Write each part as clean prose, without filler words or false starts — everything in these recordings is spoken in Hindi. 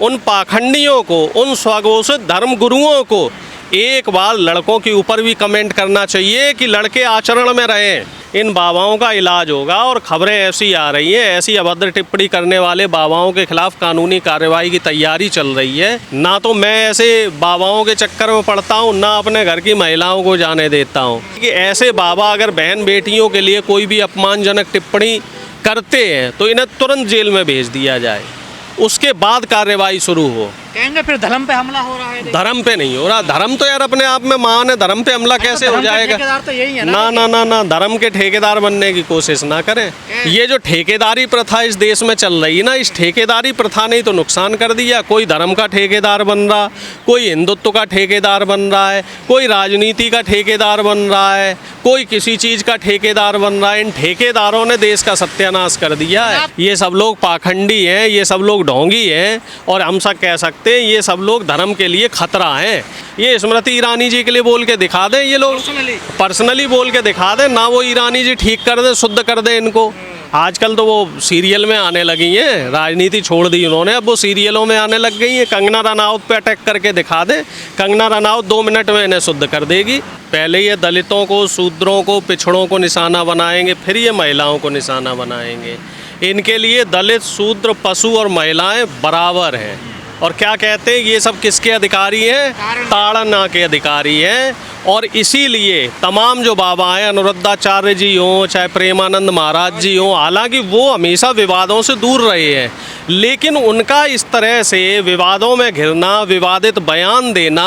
उन पाखंडियों को, उन स्वघोषित धर्म गुरुओं को एक बार लड़कों के ऊपर भी कमेंट करना चाहिए कि लड़के आचरण में रहें, इन बाबाओं का इलाज होगा। और खबरें ऐसी आ रही हैं, ऐसी अभद्र टिप्पणी करने वाले बाबाओं के खिलाफ कानूनी कार्रवाई की तैयारी चल रही है। ना तो मैं ऐसे बाबाओं के चक्कर में पड़ता हूँ, ना अपने घर की महिलाओं को जाने देता हूँ कि ऐसे बाबा अगर बहन बेटियों के लिए कोई भी अपमानजनक टिप्पणी करते हैं तो इन्हें तुरंत जेल में भेज दिया जाए, उसके बाद कार्रवाई शुरू हो। कहेंगे फिर धर्म पे हमला हो रहा है। धर्म पे नहीं हो रहा, धर्म तो यार अपने आप में महान है, धर्म पे हमला कैसे हो जाएगा? ठेकेदार तो यही है ना ना ना ना, धर्म के ठेकेदार बनने की कोशिश ना करें। ये जो ठेकेदारी प्रथा इस देश में चल रही है ना, इस ठेकेदारी प्रथा ने तो नुकसान कर दिया। कोई धर्म का ठेकेदार बन रहा, कोई हिंदुत्व का ठेकेदार बन रहा है, कोई राजनीति का ठेकेदार बन रहा है, कोई किसी चीज़ का ठेकेदार बन रहा है। इन ठेकेदारों ने देश का सत्यानाश कर दिया है। ये सब लोग पाखंडी हैं, ये सब लोग ढोंगी हैं, और हम सब कह सकते हैं ये सब लोग धर्म के लिए खतरा हैं। ये स्मृति ईरानी जी के लिए बोल के दिखा दें, ये लोग पर्सनली बोल के दिखा दें ना, वो ईरानी जी ठीक कर दें, शुद्ध कर दें इनको। आजकल तो वो सीरियल में आने लगी हैं, राजनीति छोड़ दी उन्होंने, अब वो सीरियलों में आने लग गई हैं। कंगना रनौत पे अटैक करके दिखा दे, कंगना रनौत 2 मिनट में इन्हें शुद्ध कर देगी। पहले ये दलितों को, शूद्रों को, पिछड़ों को निशाना बनाएंगे, फिर ये महिलाओं को निशाना बनाएंगे। इनके लिए दलित, शूद्र, पशु और महिलाएं बराबर हैं। और क्या कहते हैं, ये सब किसके अधिकारी हैं? ताड़ना के अधिकारी हैं। और इसीलिए तमाम जो बाबा हैं, अनुरुद्धाचार्य जी हों, चाहे प्रेमानंद महाराज जी हों, हालांकि वो हमेशा विवादों से दूर रहे हैं, लेकिन उनका इस तरह से विवादों में घिरना, विवादित बयान देना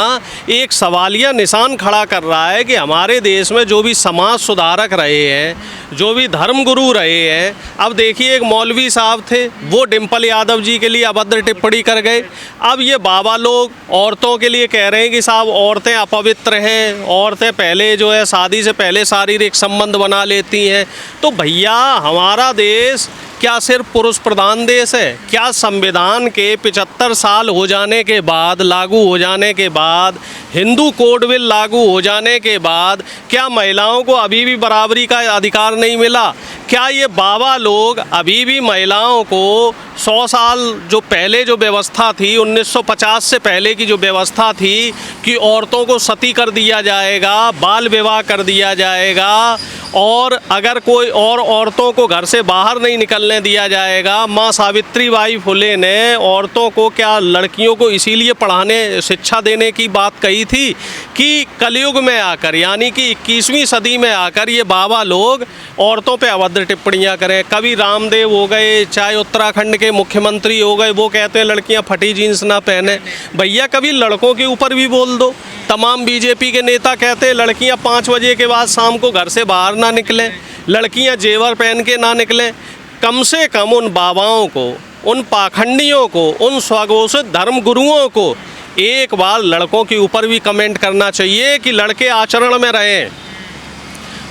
एक सवालिया निशान खड़ा कर रहा है कि हमारे देश में जो भी समाज सुधारक रहे हैं, जो भी धर्म गुरु रहे हैं, अब देखिए एक मौलवी साहब थे, वो डिम्पल यादव जी के लिए अभद्र टिप्पणी कर गए। अब ये बाबा लोग औरतों के लिए कह रहे हैं कि साहब औरतें अपवित्र हैं, औरतें पहले जो है शादी से पहले शारीरिक संबंध बना लेती हैं। तो भैया हमारा देश क्या सिर्फ पुरुष प्रधान देश है? क्या संविधान के 75 साल हो जाने के बाद, लागू हो जाने के बाद, हिंदू कोड बिल लागू हो जाने के बाद, क्या महिलाओं को अभी भी बराबरी का अधिकार नहीं मिला? क्या ये बाबा लोग अभी भी महिलाओं को 100 साल जो पहले जो व्यवस्था थी, 1950 से पहले की जो व्यवस्था थी कि औरतों को सती कर दिया जाएगा, बाल विवाह कर दिया जाएगा, और अगर कोई और औरतों को घर से बाहर नहीं निकलने दिया जाएगा। माँ सावित्री बाई फुले ने औरतों को, क्या लड़कियों को इसीलिए पढ़ाने, शिक्षा देने की बात कही थी कि कलयुग में आकर, यानी कि 21वीं सदी में आकर ये बाबा लोग औरतों पे अभद्र टिप्पणियाँ करें। कभी रामदेव हो गए, चाहे उत्तराखंड के मुख्यमंत्री हो गए, वो कहते हैं लड़कियाँ फटी जीन्स ना पहने। भैया कभी लड़कों के ऊपर भी बोल दो। तमाम बीजेपी के नेता कहते हैं लड़कियां 5 बजे के बाद शाम को घर से बाहर ना निकलें, लड़कियां जेवर पहन के ना निकलें। कम से कम उन बाबाओं को, उन पाखंडियों को, उन स्वघोषित धर्म गुरुओं को एक बार लड़कों के ऊपर भी कमेंट करना चाहिए कि लड़के आचरण में रहें,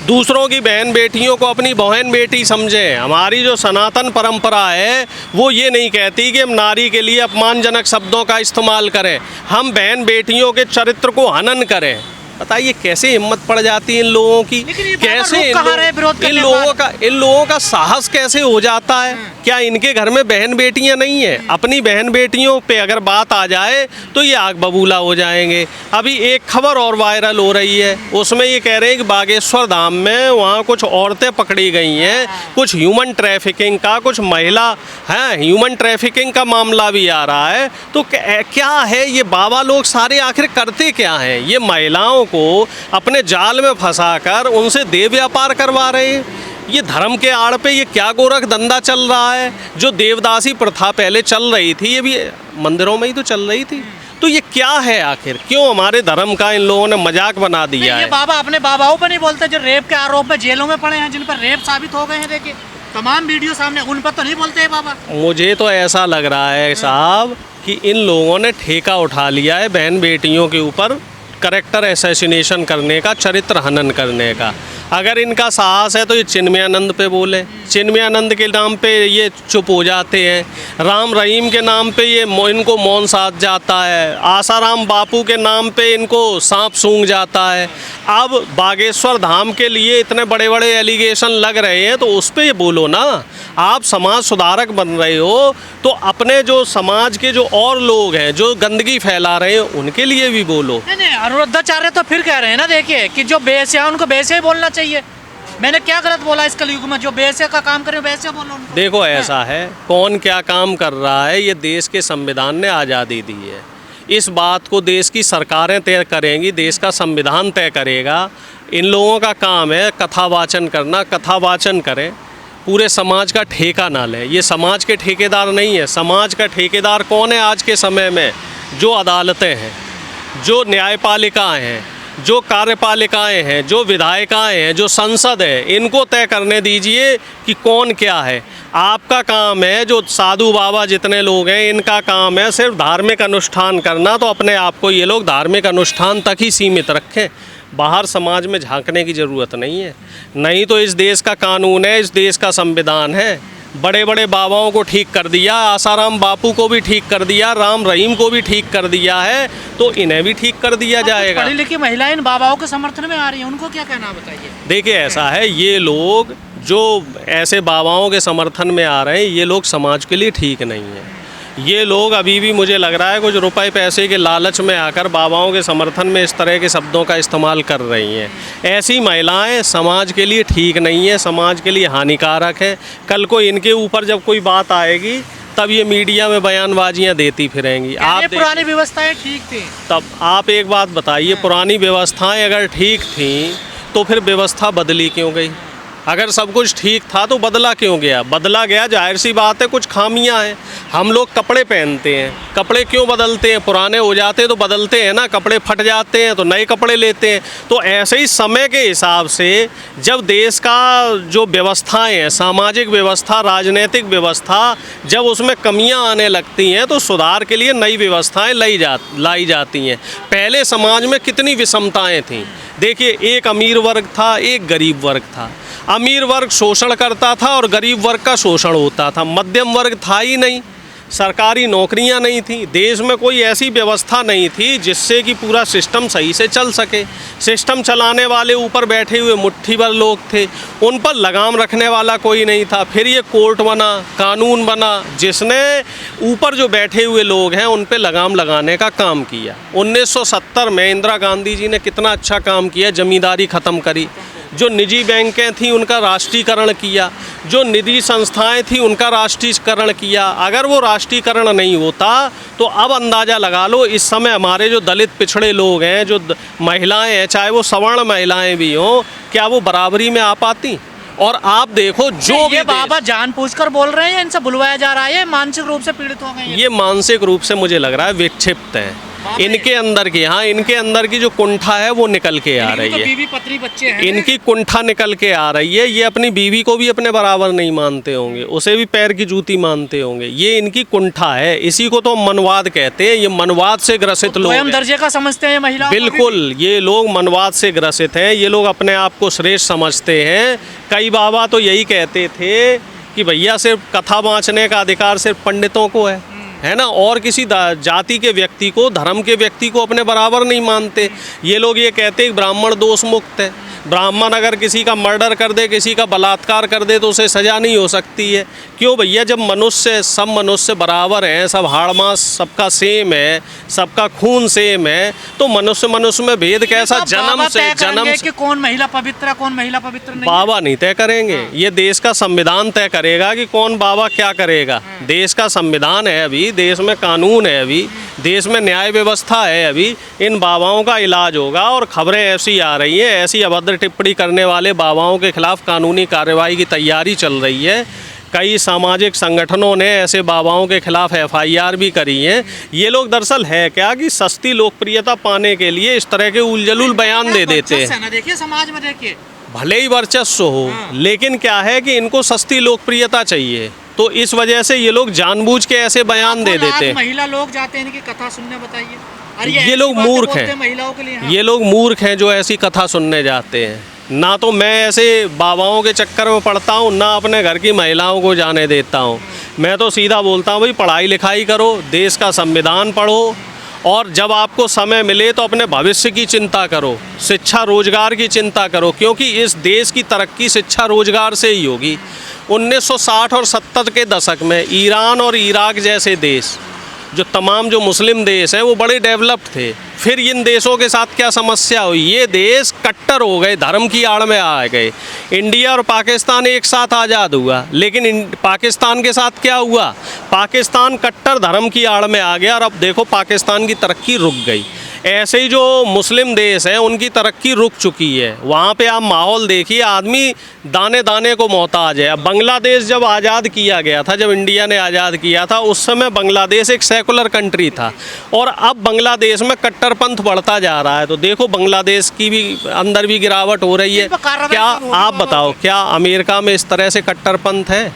दूसरों की बहन बेटियों को अपनी बहन बेटी समझें। हमारी जो सनातन परंपरा है वो ये नहीं कहती कि हम नारी के लिए अपमानजनक शब्दों का इस्तेमाल करें, हम बहन बेटियों के चरित्र को हनन करें। बताइए कैसे हिम्मत पड़ जाती है इन लोगों की, कैसे इन लोगों का साहस कैसे हो जाता है? क्या इनके घर में बहन बेटियां नहीं हैं? अपनी बहन बेटियों पे अगर बात आ जाए तो ये आग बबूला हो जाएंगे। अभी एक खबर और वायरल हो रही है, उसमें ये कह रहे हैं कि बागेश्वर धाम में वहाँ कुछ औरतें पकड़ी गई हैं, कुछ ह्यूमन ट्रैफिकिंग का, कुछ महिला हैं, ह्यूमन ट्रैफिकिंग का मामला भी आ रहा है। तो क्या है ये बाबा लोग सारे आखिर करते क्या हैं? ये महिलाओं को अपने जाल में फंसाकर उनसे देह व्यापार करवा रहे हैं। ये धर्म के आड़ पे ये क्या गोरख धंधा चल रहा है? जो देवदासी प्रथा पहले चल रही थी, ये भी मंदिरों में ही तो चल रही थी। तो ये क्या है आखिर? क्यों हमारे धर्म का इन लोगों ने मजाक बना दिया है? ये बाबा अपने बाबाओं पर नहीं बोलते जो रेप के आरोप में जेलों में पड़े हैं, जिन पर रेप साबित हो गए हैं? देखिए तमाम वीडियो सामने, उन पर तो नहीं बोलते हैं बाबा। मुझे तो ऐसा लग रहा है साहब कि इन लोगों ने ठेका उठा लिया है बहन बेटियों के ऊपर कैरेक्टर असैसिनेशन करने का, चरित्र हनन करने का। अगर इनका साहस है तो ये चिन्मयानंद पे बोले, चिन्मयानंद के नाम पे ये चुप हो जाते हैं, राम रहीम के नाम पे ये इनको मौन साध जाता है, आसाराम बापू के नाम पे इनको सांप सूंघ जाता है। अब बागेश्वर धाम के लिए इतने बड़े बड़े एलिगेशन लग रहे हैं तो उस पर ये बोलो ना। आप समाज सुधारक बन रहे हो तो अपने जो समाज के जो और लोग हैं जो गंदगी फैला रहे हैं उनके लिए भी बोलो। नहीं, अनुरुद्धाचार्य तो फिर कह रहे हैं ना, देखिए कि जो बेहसे है उनको बेहसे ही बोलना चाहिए। मैंने क्या गलत बोला इस कलयुग में? जो बेहसे का काम करे बेहसे बोलो उनको। देखो ऐसा है, कौन क्या काम कर रहा है ये देश के संविधान ने आज़ादी दी है। इस बात को देश की सरकारें तय करेंगी, देश का संविधान तय करेगा। इन लोगों का काम है कथा वाचन करना, कथा वाचन करें, पूरे समाज का ठेका ना लें। ये समाज के ठेकेदार नहीं है। समाज का ठेकेदार कौन है आज के समय में? जो अदालतें हैं, जो न्यायपालिकाएं हैं, जो कार्यपालिकाएं हैं, जो विधायिकाएं हैं, जो संसद है, इनको तय करने दीजिए कि कौन क्या है। आपका काम है, जो साधु बाबा जितने लोग हैं इनका काम है सिर्फ धार्मिक अनुष्ठान करना, तो अपने आप को ये लोग धार्मिक अनुष्ठान तक ही सीमित रखें। बाहर समाज में झांकने की ज़रूरत नहीं है। नहीं तो इस देश का कानून है, इस देश का संविधान है। बड़े बड़े बाबाओं को ठीक कर दिया, आसाराम बापू को भी ठीक कर दिया, राम रहीम को भी ठीक कर दिया है, तो इन्हें भी ठीक कर दिया जाएगा। पढ़ी लिखी महिलाएं इन बाबाओं के समर्थन में आ रही हैं, उनको क्या कहना बताइए? देखिए ऐसा है, ये लोग जो ऐसे बाबाओं के समर्थन में आ रहे हैं ये लोग समाज के लिए ठीक नहीं है। ये लोग अभी भी मुझे लग रहा है कुछ रुपए पैसे के लालच में आकर बाबाओं के समर्थन में इस तरह के शब्दों का इस्तेमाल कर रही हैं। ऐसी महिलाएं समाज के लिए ठीक नहीं है, समाज के लिए हानिकारक है। कल को इनके ऊपर जब कोई बात आएगी तब ये मीडिया में बयानबाजियां देती फिरेंगी। आप पुरानी व्यवस्थाएं ठीक थी, तब आप एक बात बताइए, पुरानी व्यवस्थाएं अगर ठीक थी तो फिर व्यवस्था बदली क्यों गई? अगर सब कुछ ठीक था तो बदला क्यों गया? बदला गया, जाहिर सी बात है कुछ खामियां हैं। हम लोग कपड़े पहनते हैं, कपड़े क्यों बदलते हैं? पुराने हो जाते हैं तो बदलते हैं ना, कपड़े फट जाते हैं तो नए कपड़े लेते हैं। तो ऐसे ही समय के हिसाब से जब देश का जो व्यवस्थाएं हैं, सामाजिक व्यवस्था, राजनीतिक व्यवस्था, जब उसमें कमियां आने लगती हैं तो सुधार के लिए नई व्यवस्थाएं लाई जाती हैं। पहले समाज में कितनी विषमताएं थीं। देखिए, एक अमीर वर्ग था, एक गरीब वर्ग था। अमीर वर्ग शोषण करता था और गरीब वर्ग का शोषण होता था। मध्यम वर्ग था ही नहीं, सरकारी नौकरियां नहीं थी, देश में कोई ऐसी व्यवस्था नहीं थी जिससे कि पूरा सिस्टम सही से चल सके। सिस्टम चलाने वाले ऊपर बैठे हुए मुट्ठी भर लोग थे, उन पर लगाम रखने वाला कोई नहीं था। फिर ये कोर्ट बना, कानून बना, जिसने ऊपर जो बैठे हुए लोग हैं उन पर लगाम लगाने का काम किया। 1970 में इंदिरा गांधी जी ने कितना अच्छा काम किया, जमींदारी ख़त्म करी। जो निजी बैंकें थीं उनका राष्ट्रीयकरण किया, जो निजी संस्थाएं थीं उनका राष्ट्रीयकरण किया। अगर वो राष्ट्रीयकरण नहीं होता तो अब अंदाज़ा लगा लो इस समय हमारे जो दलित पिछड़े लोग हैं, जो महिलाएं हैं, चाहे वो सवर्ण महिलाएं भी हों, क्या वो बराबरी में आ पाती? और आप देखो जो ये बाबा जानबूझकर बोल रहे हैं, इनसे बुलवाया जा रहा है, मानसिक रूप से पीड़ित हो गए। ये मानसिक रूप से मुझे लग रहा है विक्षिप्त है। इनके अंदर की, हाँ, इनके अंदर की जो कुंठा है वो निकल के आ रही है। बीवी पत्नी बच्चे हैं, इनकी कुंठा निकल के आ रही है। ये अपनी बीवी को भी अपने बराबर नहीं मानते होंगे, उसे भी पैर की जूती मानते होंगे। ये इनकी कुंठा है, इसी को तो मनवाद कहते हैं। ये मनवाद से ग्रसित लोग हैं। दर्जे का समझते हैं महिला। बिल्कुल, ये लोग मनवाद से ग्रसित हैं। ये लोग अपने आप को श्रेष्ठ समझते हैं। कई बाबा तो यही कहते थे कि भैया सिर्फ कथा वाचने का अधिकार सिर्फ पंडितों को है ना, और किसी जाति के व्यक्ति को, धर्म के व्यक्ति को अपने बराबर नहीं मानते। ये लोग ये कहते हैं कि ब्राह्मण दोष मुक्त है। ब्राह्मण अगर किसी का मर्डर कर दे, किसी का बलात्कार कर दे तो उसे सज़ा नहीं हो सकती है। क्यों भैया? जब मनुष्य, सब मनुष्य बराबर हैं, सब हाड़ मांस सबका सेम है, सबका खून सेम है, तो मनुष्य में भेद कैसा? जन्म से कौन महिला पवित्र है, कौन महिला पवित्र नहीं? बाबा नहीं तय करेंगे, ये देश का संविधान तय करेगा कि कौन बाबा क्या करेगा। देश का संविधान है, अभी देश में कानून है, अभी देश में न्याय व्यवस्था है, अभी इन बाबाओं का इलाज होगा। और खबरें ऐसी आ रही हैं, ऐसी अभद्र टिप्पणी करने वाले बाबाओं के खिलाफ कानूनी कार्रवाई की तैयारी चल रही है। कई सामाजिक संगठनों ने ऐसे बाबाओं के खिलाफ FIR भी करी हैं। ये लोग दरअसल है क्या कि सस्ती लोकप्रियता पाने के लिए इस तरह के उलझलूल बयान दे देते हैं। देखिए समाज में, देखिए भले ही वर्चस्व हो, लेकिन क्या है कि इनको सस्ती लोकप्रियता चाहिए, तो इस वजह से ये लोग जानबूझ के ऐसे बयान दे देते हैं। महिला लोग जाते हैं इनकी कथा सुनने, बताइए। ये लोग मूर्ख हैं, महिलाओं के लिए। ये लोग मूर्ख हैं जो ऐसी कथा सुनने जाते हैं। ना तो मैं ऐसे बाबाओं के चक्कर में पड़ता हूँ, ना अपने घर की महिलाओं को जाने देता हूँ। मैं तो सीधा बोलता हूँ भाई, पढ़ाई लिखाई करो, देश का संविधान पढ़ो, और जब आपको समय मिले तो अपने भविष्य की चिंता करो, शिक्षा रोजगार की चिंता करो, क्योंकि इस देश की तरक्की शिक्षा रोजगार से ही होगी। 1960 और 70 के दशक में ईरान और इराक जैसे देश, जो तमाम जो मुस्लिम देश हैं, वो बड़े डेवलप्ड थे। फिर इन देशों के साथ क्या समस्या हुई, ये देश कट्टर हो गए, धर्म की आड़ में आ गए। इंडिया और पाकिस्तान एक साथ आज़ाद हुआ, लेकिन पाकिस्तान के साथ क्या हुआ, पाकिस्तान कट्टर धर्म की आड़ में आ गया और अब देखो पाकिस्तान की तरक्की रुक गई। ऐसे ही जो मुस्लिम देश हैं उनकी तरक्की रुक चुकी है। वहाँ पे आप माहौल देखिए, आदमी दाने दाने को मोहताज है। अब बांग्लादेश जब आज़ाद किया गया था, जब इंडिया ने आज़ाद किया था, उस समय बांग्लादेश एक सेकुलर कंट्री था और अब बांग्लादेश में कट्टरपंथ बढ़ता जा रहा है। तो देखो बांग्लादेश की भी अंदर भी गिरावट हो रही है। क्या आप बताओ, क्या अमेरिका में इस तरह से कट्टरपंथ है?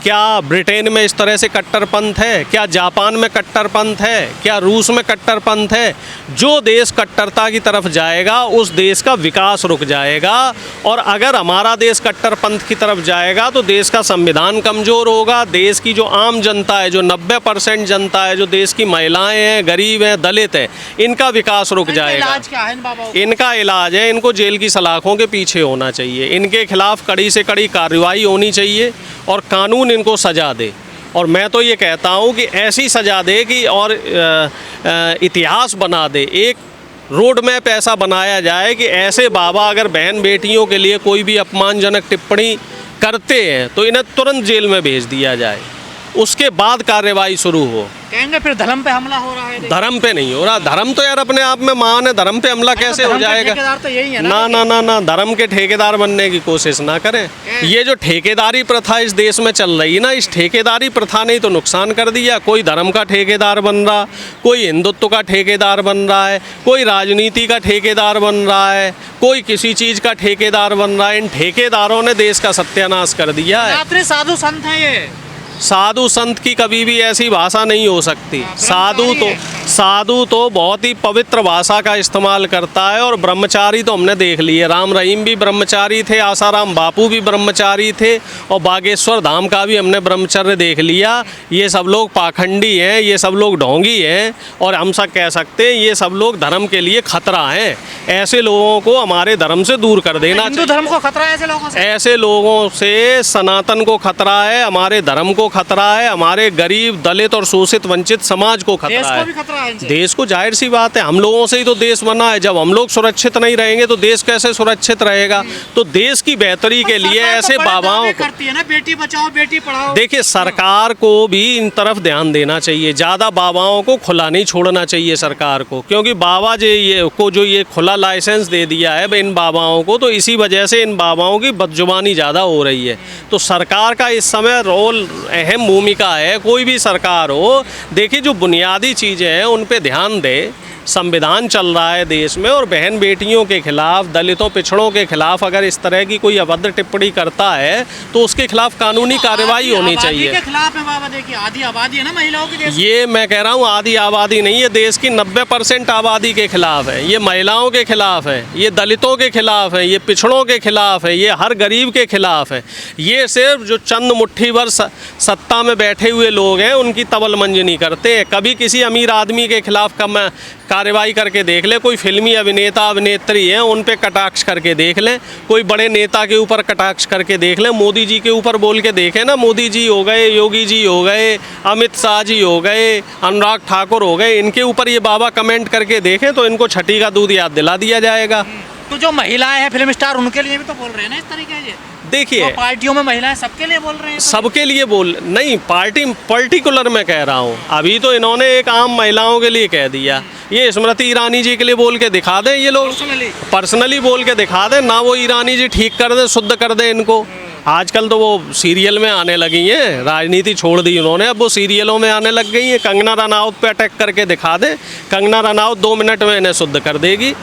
क्या ब्रिटेन में इस तरह से कट्टरपंथ है? क्या जापान में कट्टरपंथ है? क्या रूस में कट्टरपंथ है? जो देश कट्टरता की तरफ जाएगा उस देश का विकास रुक जाएगा। और अगर हमारा देश कट्टरपंथ की तरफ जाएगा तो देश का संविधान कमज़ोर होगा। देश की जो आम जनता है, जो 90% जनता है, जो देश की महिलाएं हैं, गरीब हैं, दलित हैं, इनका विकास रुक जाएगा। इलाज क्या है इन बाबाओं का? इनका इलाज है, इनको जेल की सलाखों के पीछे होना चाहिए। इनके खिलाफ कड़ी से कड़ी कार्रवाई होनी चाहिए और कानून इनको सज़ा दे। और मैं तो ये कहता हूँ कि ऐसी सज़ा दे कि और इतिहास बना दे, एक रोड मैप ऐसा बनाया जाए कि ऐसे बाबा अगर बहन बेटियों के लिए कोई भी अपमानजनक टिप्पणी करते हैं तो इन्हें तुरंत जेल में भेज दिया जाए, उसके बाद कार्रवाई शुरू हो। कहेंगे फिर धर्म पे हमला हो रहा है। धर्म पे नहीं हो रहा, धर्म तो यार अपने आप में महान है, धर्म पे हमला कैसे हो जाएगा? ठेकेदार तो यही है ना ना ना ना, धर्म के ठेकेदार बनने की कोशिश ना करें। ये जो ठेकेदारी प्रथा इस देश में चल रही है ना, इस ठेकेदारी प्रथा ने तो नुकसान कर दिया। कोई धर्म का ठेकेदार बन रहा, कोई हिंदुत्व का ठेकेदार बन रहा है, कोई राजनीति का ठेकेदार बन रहा है, कोई किसी चीज़ का ठेकेदार बन रहा है। इन ठेकेदारों ने देश का सत्यानाश कर दिया है। साधु संत है ये। साधु संत की कभी भी ऐसी भाषा नहीं हो सकती। साधु तो बहुत ही पवित्र भाषा का इस्तेमाल करता है। और ब्रह्मचारी तो हमने देख लिए, राम रहीम भी ब्रह्मचारी थे, आसाराम बापू भी ब्रह्मचारी थे, और बागेश्वर धाम का भी हमने ब्रह्मचर्य देख लिया। ये सब लोग पाखंडी हैं, ये सब लोग ढोंगी हैं, और हम सब कह सकते हैं ये सब लोग धर्म के लिए खतरा हैं। ऐसे लोगों को हमारे धर्म से दूर कर देना चाहिए। हिंदू धर्म को खतरा है ऐसे लोगों से? ऐसे लोगों से सनातन को खतरा है, हमारे धर्म को खतरा है, हमारे गरीब दलित और शोषित वंचित समाज को खतरा देश है। को भी खतरा है इनसे। देश को, जाहिर सी बात है, हम लोगों से ही तो देश बना है। जब हम लोग सुरक्षित नहीं रहेंगे तो देश कैसे सुरक्षित रहेगा? तो देश की बेहतरी के लिए ऐसे बाबाओं को, करती है ना, बेटी बचाओ बेटी पढ़ाओ। देखिए सरकार को भी इन तरफ ध्यान देना चाहिए। ज़्यादा बाबाओं को खुला नहीं छोड़ना चाहिए सरकार को, क्योंकि बाबा जो ये खुला लाइसेंस दे दिया है इन बाबाओं को, तो इसी वजह से इन बाबाओं की बदजुबानी ज़्यादा हो रही है। तो सरकार का इस समय रोल, अहम भूमिका है। कोई भी सरकार हो, देखिए जो बुनियादी चीज़ें हैं उन पे ध्यान दे। संविधान चल रहा है देश में, और बहन बेटियों के खिलाफ, दलितों पिछड़ों के खिलाफ अगर इस तरह की कोई अभद्र टिप्पणी करता है तो उसके खिलाफ कानूनी कार्रवाई होनी चाहिए। के खिलाफ है बाबा, देखिए आधी आबादी है ना महिलाओं की देश। ये मैं कह रहा हूँ आधी आबादी नहीं है, देश की 90% आबादी के खिलाफ है। ये महिलाओं के खिलाफ है, ये दलितों के खिलाफ है, ये पिछड़ों के खिलाफ है, ये हर गरीब के खिलाफ है। ये सिर्फ जो चंद मुट्ठी भर सत्ता में बैठे हुए लोग हैं उनकी तवलमंजनी करते हैं। कभी किसी अमीर आदमी के खिलाफ कार्रवाई करके देख ले, कोई फिल्मी अभिनेता अभिनेत्री हैं उन पे कटाक्ष करके देख लें, कोई बड़े नेता के ऊपर कटाक्ष करके देख लें, मोदी जी के ऊपर बोल के देखें ना, मोदी जी हो गए, योगी जी हो गए, अमित शाह जी हो गए, अनुराग ठाकुर हो गए, इनके ऊपर ये बाबा कमेंट करके देखें तो इनको छठी का दूध याद दिला दिया जाएगा। तो जो महिलाएं हैं फिल्म स्टार, उनके लिए भी तो बोल रहे हैं ना इस तरीके से। देखिए पार्टियों में महिलाएं सबके लिए बोल रहे हैं, सबके लिए बोल नहीं, पार्टी पर्टिकुलर मैं कह रहा हूँ। अभी तो इन्होंने एक आम महिलाओं के लिए कह दिया। ये स्मृति ईरानी जी के लिए बोल के दिखा दें, ये लोग पर्सनली बोल के दिखा दें ना, वो ईरानी जी ठीक कर दें, शुद्ध कर दें इनको। आजकल तो वो सीरियल में आने लगी हैं, राजनीति छोड़ दी उन्होंने, अब वो सीरियलों में आने लग गई हैं। कंगना रनौत पे अटैक करके दिखा दें, कंगना रनौत 2 मिनट में इन्हें शुद्ध कर देगी।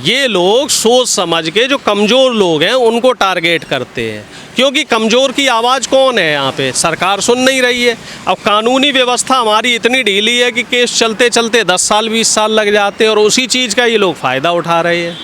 ये लोग सोच समझ के जो कमज़ोर लोग हैं उनको टारगेट करते हैं, क्योंकि कमज़ोर की आवाज़ कौन है यहाँ पे? सरकार सुन नहीं रही है। अब कानूनी व्यवस्था हमारी इतनी ढीली है कि केस चलते चलते 10 साल 20 साल लग जाते हैं, और उसी चीज़ का ये लोग फ़ायदा उठा रहे हैं।